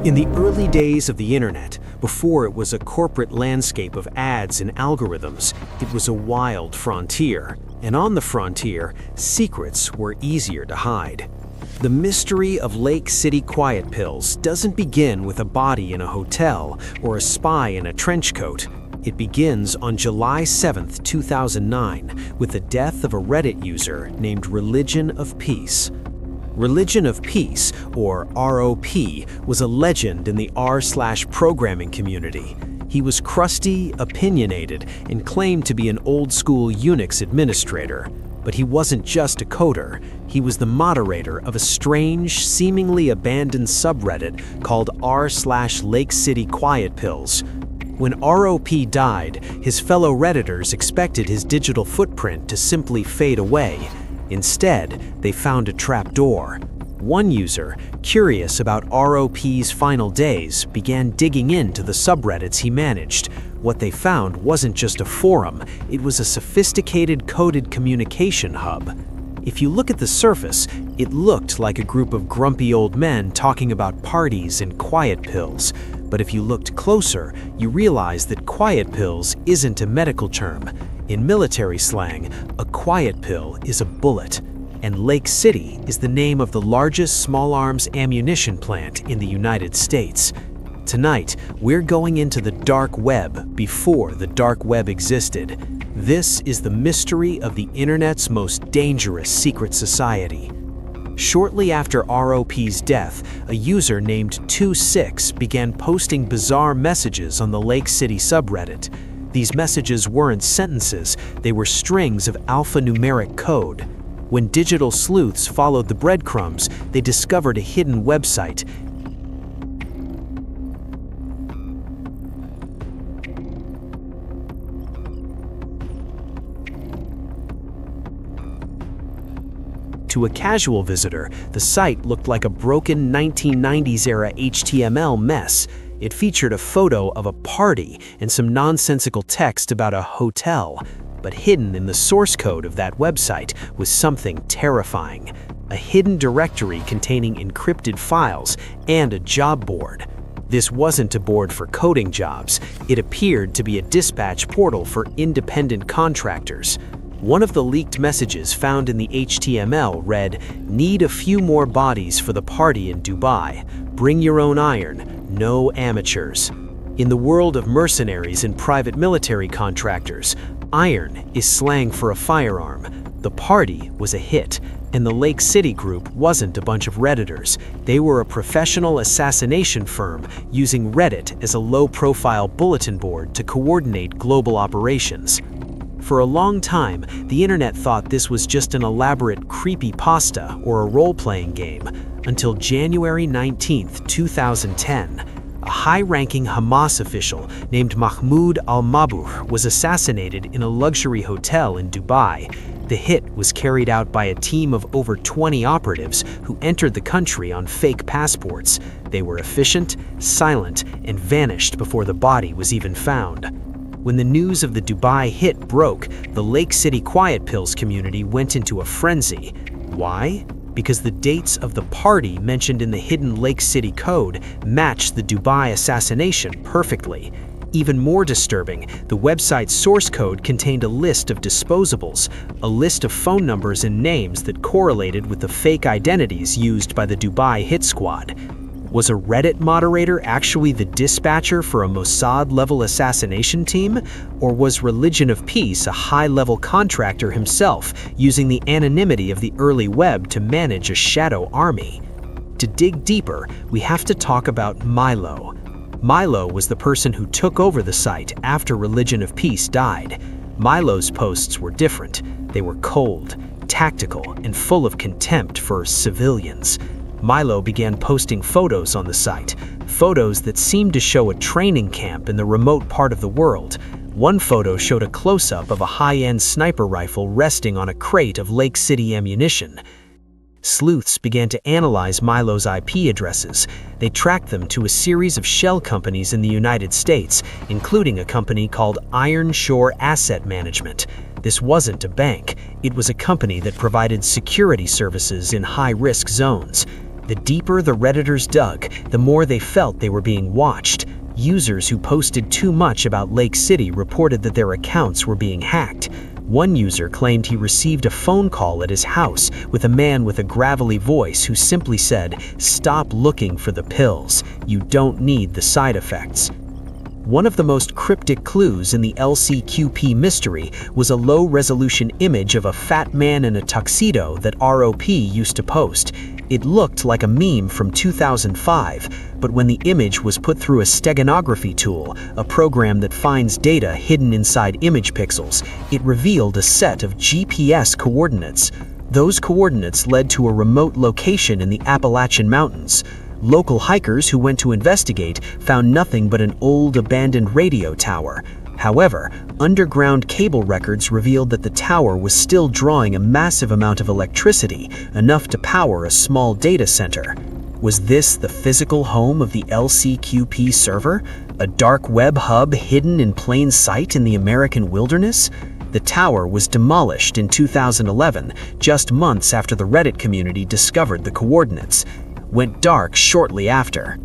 In the early days of the internet, before it was a corporate landscape of ads and algorithms, it was a wild frontier. And on the frontier, secrets were easier to hide. The mystery of Lake City quiet pills doesn't begin with a body in a hotel or a spy in a trench coat. It begins on July 7, 2009, with the death of a Reddit user named ReligionOfPeace. ReligionOfPeace, or ROP, was a legend in the r/programming community. He was crusty, opinionated, and claimed to be an old-school Unix administrator. But he wasn't just a coder. He was the moderator of a strange, seemingly abandoned subreddit called r/Lake City Quiet Pills. When ROP died, his fellow Redditors expected his digital footprint to simply fade away. Instead, they found a trapdoor. One user, curious about ROP's final days, began digging into the subreddits he managed. What they found wasn't just a forum, it was a sophisticated coded communication hub. If you look at the surface, it looked like a group of grumpy old men talking about parties and quiet pills. But if you looked closer, you realize that quiet pills isn't a medical term. In military slang, a quiet pill is a bullet, and Lake City is the name of the largest small arms ammunition plant in the United States. Tonight, we're going into the dark web before the dark web existed. This is the mystery of the internet's most dangerous secret society. Shortly after ROP's death, a user named 26 began posting bizarre messages on the Lake City subreddit. These messages weren't sentences, they were strings of alphanumeric code. When digital sleuths followed the breadcrumbs, they discovered a hidden website. To a casual visitor, the site looked like a broken 1990s-era HTML mess. It featured a photo of a party and some nonsensical text about a hotel. But hidden in the source code of that website was something terrifying. A hidden directory containing encrypted files and a job board. This wasn't a board for coding jobs. It appeared to be a dispatch portal for independent contractors. One of the leaked messages found in the HTML read, "Need a few more bodies for the party in Dubai. Bring your own iron. No amateurs." In the world of mercenaries and private military contractors, iron is slang for a firearm. The party was a hit, and the Lake City group wasn't a bunch of Redditors. They were a professional assassination firm using Reddit as a low-profile bulletin board to coordinate global operations. For a long time, the internet thought this was just an elaborate creepypasta or a role-playing game, until January 19, 2010. A high-ranking Hamas official named Mahmoud al-Mabhouh was assassinated in a luxury hotel in Dubai. The hit was carried out by a team of over 20 operatives who entered the country on fake passports. They were efficient, silent, and vanished before the body was even found. When the news of the Dubai hit broke, the Lake City Quiet Pills community went into a frenzy. Why? Because the dates of the party mentioned in the hidden Lake City code matched the Dubai assassination perfectly. Even more disturbing, the website's source code contained a list of disposables, a list of phone numbers and names that correlated with the fake identities used by the Dubai hit squad. Was a Reddit moderator actually the dispatcher for a Mossad-level assassination team? Or was ReligionOfPeace a high-level contractor himself, using the anonymity of the early web to manage a shadow army? To dig deeper, we have to talk about Milo. Milo was the person who took over the site after ReligionOfPeace died. Milo's posts were different. They were cold, tactical, and full of contempt for civilians. Milo began posting photos on the site, photos that seemed to show a training camp in the remote part of the world. One photo showed a close-up of a high-end sniper rifle resting on a crate of Lake City ammunition. Sleuths began to analyze Milo's IP addresses. They tracked them to a series of shell companies in the United States, including a company called Iron Shore Asset Management. This wasn't a bank. It was a company that provided security services in high-risk zones. The deeper the Redditors dug, the more they felt they were being watched. Users who posted too much about Lake City reported that their accounts were being hacked. One user claimed he received a phone call at his house with a man with a gravelly voice who simply said, "Stop looking for the pills. You don't need the side effects." One of the most cryptic clues in the LCQP mystery was a low-resolution image of a fat man in a tuxedo that ROP used to post. It looked like a meme from 2005, but when the image was put through a steganography tool, a program that finds data hidden inside image pixels, it revealed a set of GPS coordinates. Those coordinates led to a remote location in the Appalachian Mountains. Local hikers who went to investigate found nothing but an old abandoned radio tower. However, underground cable records revealed that the tower was still drawing a massive amount of electricity, enough to power a small data center. Was this the physical home of the LCQP server? A dark web hub hidden in plain sight in the American wilderness? The tower was demolished in 2011, just months after the Reddit community discovered the coordinates. Went dark shortly after.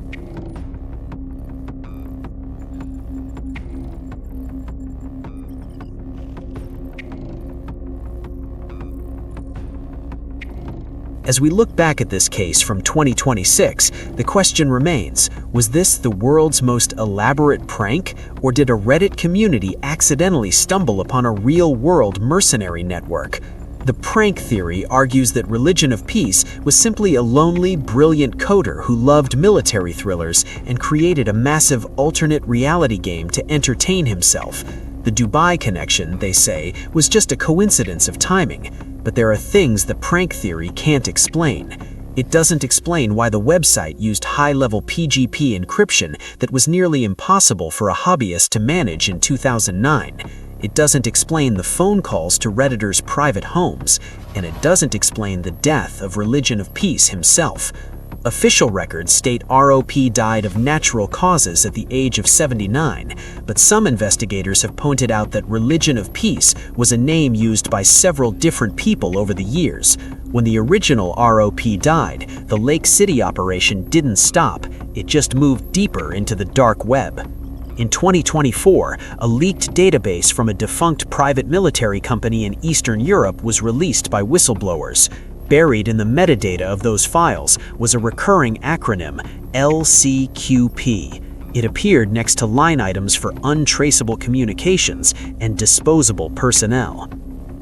As we look back at this case from 2026, the question remains, was this the world's most elaborate prank, or did a Reddit community accidentally stumble upon a real-world mercenary network? The prank theory argues that Religion of Peace was simply a lonely, brilliant coder who loved military thrillers and created a massive alternate reality game to entertain himself. The Dubai connection, they say, was just a coincidence of timing. But there are things the prank theory can't explain. It doesn't explain why the website used high-level PGP encryption that was nearly impossible for a hobbyist to manage in 2009. It doesn't explain the phone calls to Redditors' private homes, and it doesn't explain the death of Religion of Peace himself. Official records state ROP died of natural causes at the age of 79, but some investigators have pointed out that Religion of Peace was a name used by several different people over the years. When the original ROP died, the Lake City operation didn't stop, it just moved deeper into the dark web. In 2024, a leaked database from a defunct private military company in Eastern Europe was released by whistleblowers. Buried in the metadata of those files was a recurring acronym, LCQP. It appeared next to line items for untraceable communications and disposable personnel.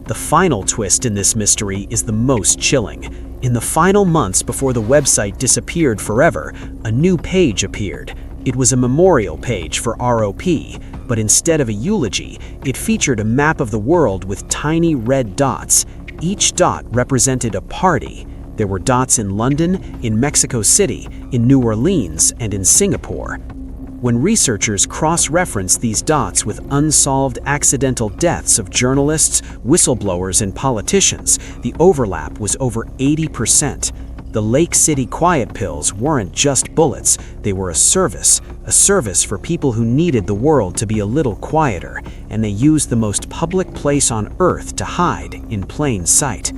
The final twist in this mystery is the most chilling. In the final months before the website disappeared forever, a new page appeared. It was a memorial page for ROP, but instead of a eulogy, it featured a map of the world with tiny red dots. Each dot represented a party. There were dots in London, in Mexico City, in New Orleans, and in Singapore. When researchers cross-referenced these dots with unsolved accidental deaths of journalists, whistleblowers, and politicians, the overlap was over 80%. The Lake City quiet pills weren't just bullets, they were a service for people who needed the world to be a little quieter, and they used the most public place on Earth to hide in plain sight.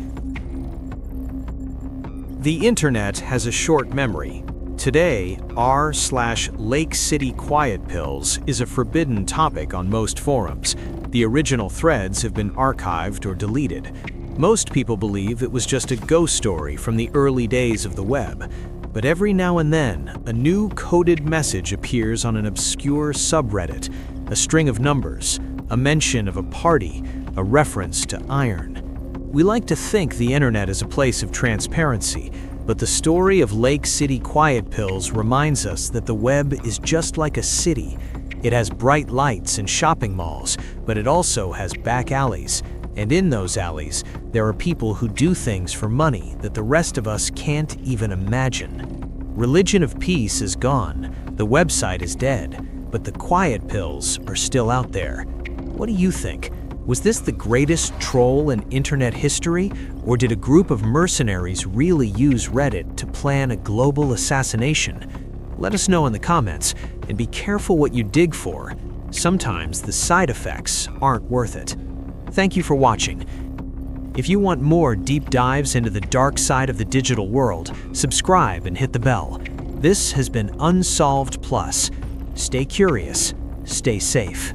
The internet has a short memory. Today, r/Lake City quiet pills is a forbidden topic on most forums. The original threads have been archived or deleted. Most people believe it was just a ghost story from the early days of the web. But every now and then, a new coded message appears on an obscure subreddit, a string of numbers, a mention of a party, a reference to iron. We like to think the internet is a place of transparency, but the story of Lake City quiet pills reminds us that the web is just like a city. It has bright lights and shopping malls, but it also has back alleys. And in those alleys, there are people who do things for money that the rest of us can't even imagine. Religion of Peace is gone, the website is dead, but the quiet pills are still out there. What do you think? Was this the greatest troll in internet history, or did a group of mercenaries really use Reddit to plan a global assassination? Let us know in the comments, and be careful what you dig for. Sometimes the side effects aren't worth it. Thank you for watching. If you want more deep dives into the dark side of the digital world, subscribe and hit the bell. This has been Unsolved Plus. Stay curious, stay safe.